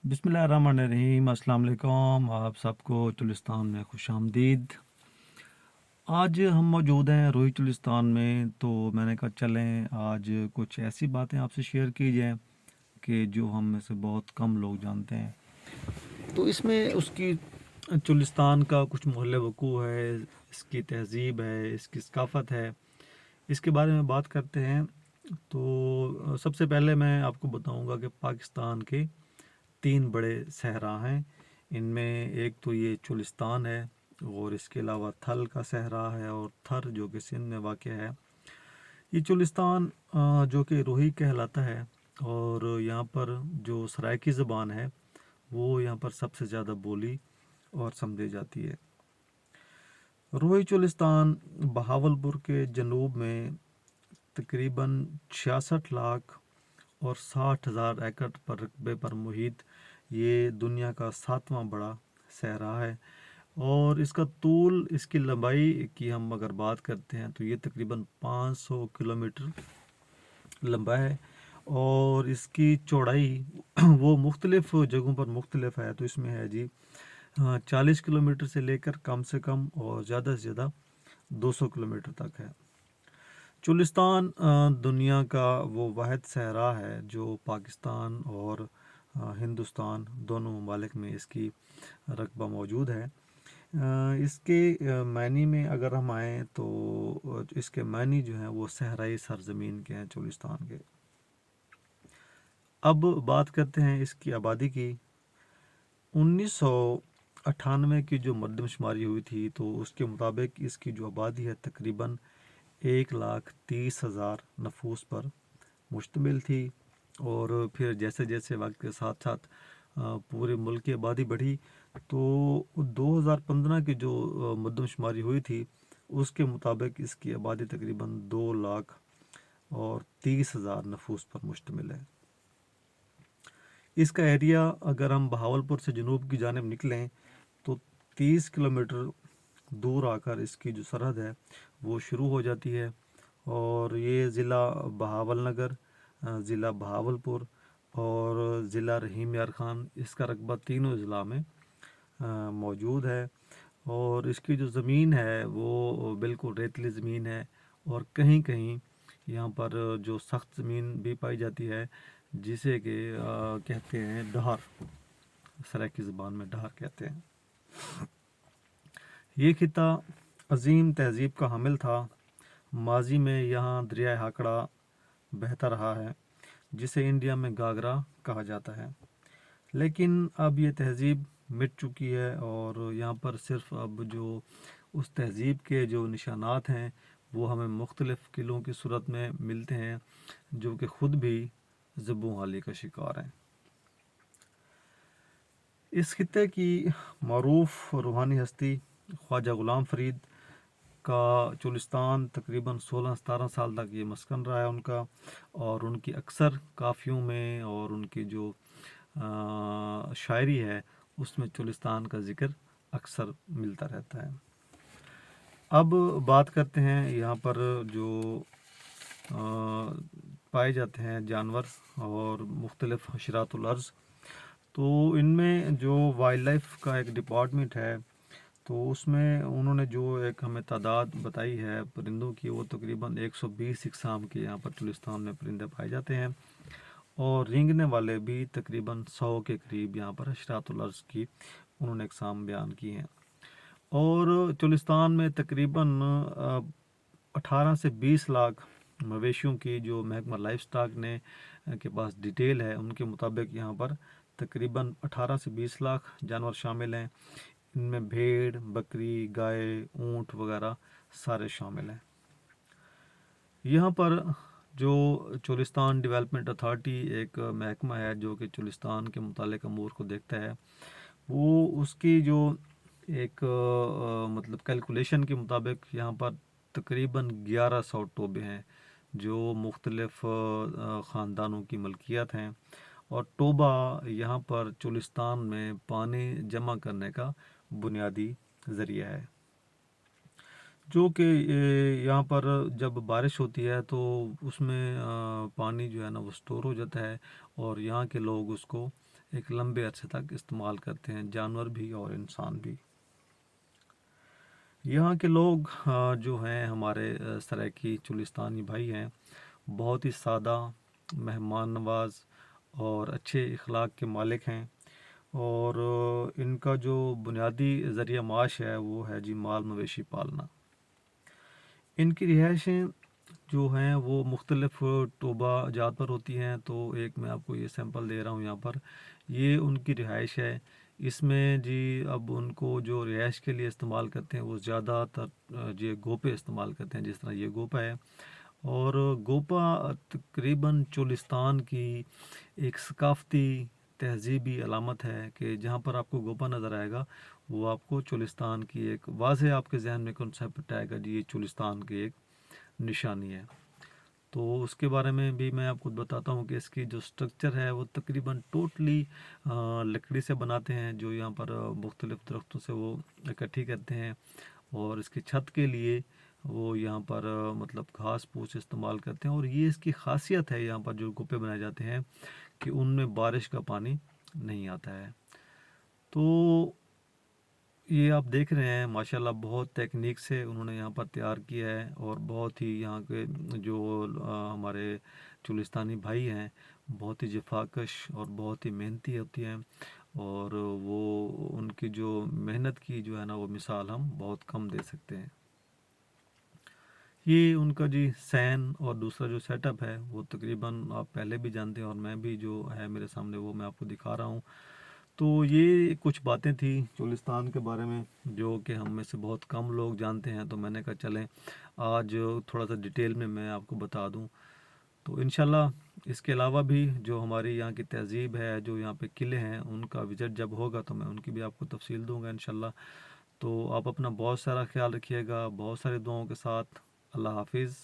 बिस्मिल्लाहिर्रहमानिर्रहीम। अस्सलाम वालेकुम। आप सबको चुलिस्तान में खुश आमदीद। आज हम मौजूद हैं रोही चुलिस्तान में, तो मैंने कहा चलें आज कुछ ऐसी बातें आपसे शेयर की जाएँ कि जो हम में से बहुत कम लोग जानते हैं। तो इसमें उसकी चुलिस्तान का कुछ मोहल्ले वकूअ है, इसकी तहज़ीब है, इसकी सकाफ़त है, इसके बारे में बात करते हैं। तो सबसे पहले मैं आपको बताऊंगा कि पाकिस्तान के 3 बड़े सहरा हैं। इनमें एक तो ये चुलिस्तान है, और इसके अलावा थल का सहरा है, और थर जो कि सिंध में वाक़ है। ये चुलिस्तान जो कि रोही कहलाता है, और यहाँ पर जो सराइकी ज़बान है वो यहाँ पर सबसे ज़्यादा बोली और समझी जाती है। रोही चुलिस्तान बहावलपुर के जनूब में तकरीबन 66 लाख और 60,000 एकड़ पर रकबे पर मुहित ये दुनिया का 7वां बड़ा सहरा है। और इसका तूल, इसकी लंबाई की हम अगर बात करते हैं तो ये तकरीबन 500 किलोमीटर लंबा है, और इसकी चौड़ाई वो मुख्तलिफ जगहों पर मुख्तलिफ है। तो इसमें है जी 40 किलोमीटर से लेकर कम से कम और ज़्यादा से ज़्यादा 200 किलोमीटर तक है। चुलिस्तान दुनिया का वो वाहिद सहरा है जो पाकिस्तान और हिंदुस्तान दोनों ममालिक में इसकी रकबा मौजूद है। इसके मायने में अगर हम आएँ तो इसके मायने जो हैं वो सहराई सरजमीन के हैं चुलिस्तान के। अब बात करते हैं इसकी आबादी की। 1998 की जो मरदमशुमारी हुई थी तो उसके मुताबिक इसकी जो आबादी है तकरीबन 1,30,000 नफूस पर मुश्तमिल थी। और फिर जैसे जैसे वक्त के साथ साथ पूरे मुल्क की आबादी बढ़ी, तो 2015 की जो मरदमशुमारी हुई थी उसके मुताबिक इसकी आबादी तकरीबन 2,30,000 नफूस पर मुश्तमिल है। इसका एरिया अगर हम बहावलपुर से जनूब की जानिब निकलें तो 30 किलोमीटर दूर आकर इसकी जो सरहद है वो शुरू हो जाती है। और ये ज़िला बहावल नगर, ज़िला बहावलपुर और ज़िला रहीम यार खान, इसका रकबा तीनों ज़िला में मौजूद है। और इसकी जो ज़मीन है वो बिल्कुल रेतली ज़मीन है, और कहीं कहीं यहाँ पर जो सख्त ज़मीन भी पाई जाती है जिसे कि कहते हैं डहार, सराइकी ज़बान में डहार कहते हैं। ये खिता अजीम तहज़ीब का हामिल था। माजी में यहाँ दरिया हाकड़ा बहता रहा है जिसे इंडिया में गागरा कहा जाता है, लेकिन अब ये तहज़ीब मिट चुकी है। और यहाँ पर सिर्फ अब जो उस तहज़ीब के जो निशानात हैं वो हमें मुख्तलिफ़ किलों की सूरत में मिलते हैं जो कि ख़ुद भी ज़बों हाली का शिकार हैं। इस खित्ते की मरूफ रूहानी हस्ती ख्वाजा ग़ुलाम फ़रीद का चुलिस्तान तकरीबन 16-17 साल तक ये मस्कन रहा है उनका। और उनकी अक्सर काफ़ियों में और उनकी जो शायरी है उसमें चुलिस्तान का ज़िक्र अक्सर मिलता रहता है। अब बात करते हैं यहाँ पर जो पाए जाते हैं जानवर और मुख्तलिफ़ हशरातुल अर्ज़। तो इनमें जो वाइल्ड लाइफ का एक डिपार्टमेंट है तो उसमें उन्होंने जो एक हमें तादाद बताई है परिंदों की, वो तकरीबन 120 इकसाम के यहाँ पर चुलिस्तान में परिंदे पाए जाते हैं। और रेंगने वाले भी तकरीबन 100 के करीब यहाँ पर हशरातुल अर्ज़ की उन्होंने इकसाम बयान की हैं। और चुलिस्तान में तकरीबन 18 से 20 लाख मवेशियों की जो महकमा लाइफ स्टॉक ने के पास डिटेल है, उनके मुताबिक यहाँ पर तकरीबन 18 से 20 लाख जानवर शामिल हैं। इनमें भेड़, बकरी, गाय, ऊँट वगैरह सारे शामिल हैं। यहाँ पर जो चुलिस्तान डेवलपमेंट अथॉरिटी एक महकमा है जो कि चुलिस्तान के मुतालिक अमूर को देखता है, वो उसकी जो एक मतलब कैलकुलेशन के मुताबिक यहाँ पर तकरीबन 1100 टोबे हैं जो मुख्तलिफ़ ख़ानदानों की मलकियत हैं। और टोबा यहाँ पर चुलिस्तान में पानी जमा करने का बुनियादी ज़रिया है, जो कि यहाँ पर जब बारिश होती है तो उसमें पानी जो है ना वो स्टोर हो जाता है, और यहाँ के लोग उसको ایک لمبے عرصے تک استعمال کرتے ہیں، جانور بھی اور انسان بھی۔ یہاں کے لوگ جو ہیں ہمارے سرائیکی چولستانی بھائی ہیں، بہت ہی سادہ، مہمان نواز اور اچھے اخلاق کے مالک ہیں، اور ان کا جو بنیادی ذریعہ معاش ہے وہ ہے جی مال مویشی پالنا۔ ان کی رہائشیں جو ہیں وہ مختلف ٹوبہ جات پر ہوتی ہیں، تو ایک میں آپ کو یہ سیمپل دے رہا ہوں یہاں پر، یہ ان کی رہائش ہے۔ اس میں جی اب ان کو جو رہائش کے لیے استعمال کرتے ہیں وہ زیادہ تر یہ گوپے استعمال کرتے ہیں، جس طرح یہ گوپا ہے، اور گوپا تقریباً چولستان کی ایک ثقافتی تہذیبی علامت ہے کہ جہاں پر آپ کو گوپا نظر آئے گا وہ آپ کو چولستان کی ایک واضح آپ کے ذہن میں کنسیپٹ آئے گا، جی یہ چولستان کی ایک نشانی ہے۔ تو اس کے بارے میں بھی میں آپ کو بتاتا ہوں کہ اس کی جو سٹرکچر ہے وہ تقریباً ٹوٹلی لکڑی سے بناتے ہیں، جو یہاں پر مختلف درختوں سے وہ اکٹھی کرتے ہیں، اور اس کی چھت کے لیے وہ یہاں پر مطلب گھاس پھوس استعمال کرتے ہیں، اور یہ اس کی خاصیت ہے یہاں پر جو گوپے بنائے جاتے ہیں کہ ان میں بارش کا پانی نہیں آتا ہے۔ تو یہ آپ دیکھ رہے ہیں ماشاءاللہ بہت تکنیک سے انہوں نے یہاں پر تیار کیا ہے، اور بہت ہی یہاں کے جو ہمارے چولستانی بھائی ہیں بہت ہی جفاکش اور بہت ہی محنتی ہوتی ہیں، اور وہ ان کی جو محنت کی جو ہے نا وہ مثال ہم بہت کم دے سکتے ہیں۔ یہ ان کا جی سین اور دوسرا جو سیٹ اپ ہے وہ تقریباً آپ پہلے بھی جانتے ہیں، اور میں بھی جو ہے میرے سامنے وہ میں آپ کو دکھا رہا ہوں۔ تو یہ کچھ باتیں تھیں چولستان کے بارے میں جو کہ ہم میں سے بہت کم لوگ جانتے ہیں، تو میں نے کہا چلیں آج تھوڑا سا ڈیٹیل میں آپ کو بتا دوں۔ تو انشاءاللہ اس کے علاوہ بھی جو ہماری یہاں کی تہذیب ہے، جو یہاں پہ قلعے ہیں، ان کا وزٹ جب ہوگا تو میں ان کی بھی آپ کو تفصیل دوں گا انشاءاللہ۔ تو آپ اپنا بہت سارا خیال رکھیے گا، بہت سارے دعاؤں کے ساتھ۔ اللہ حافظ۔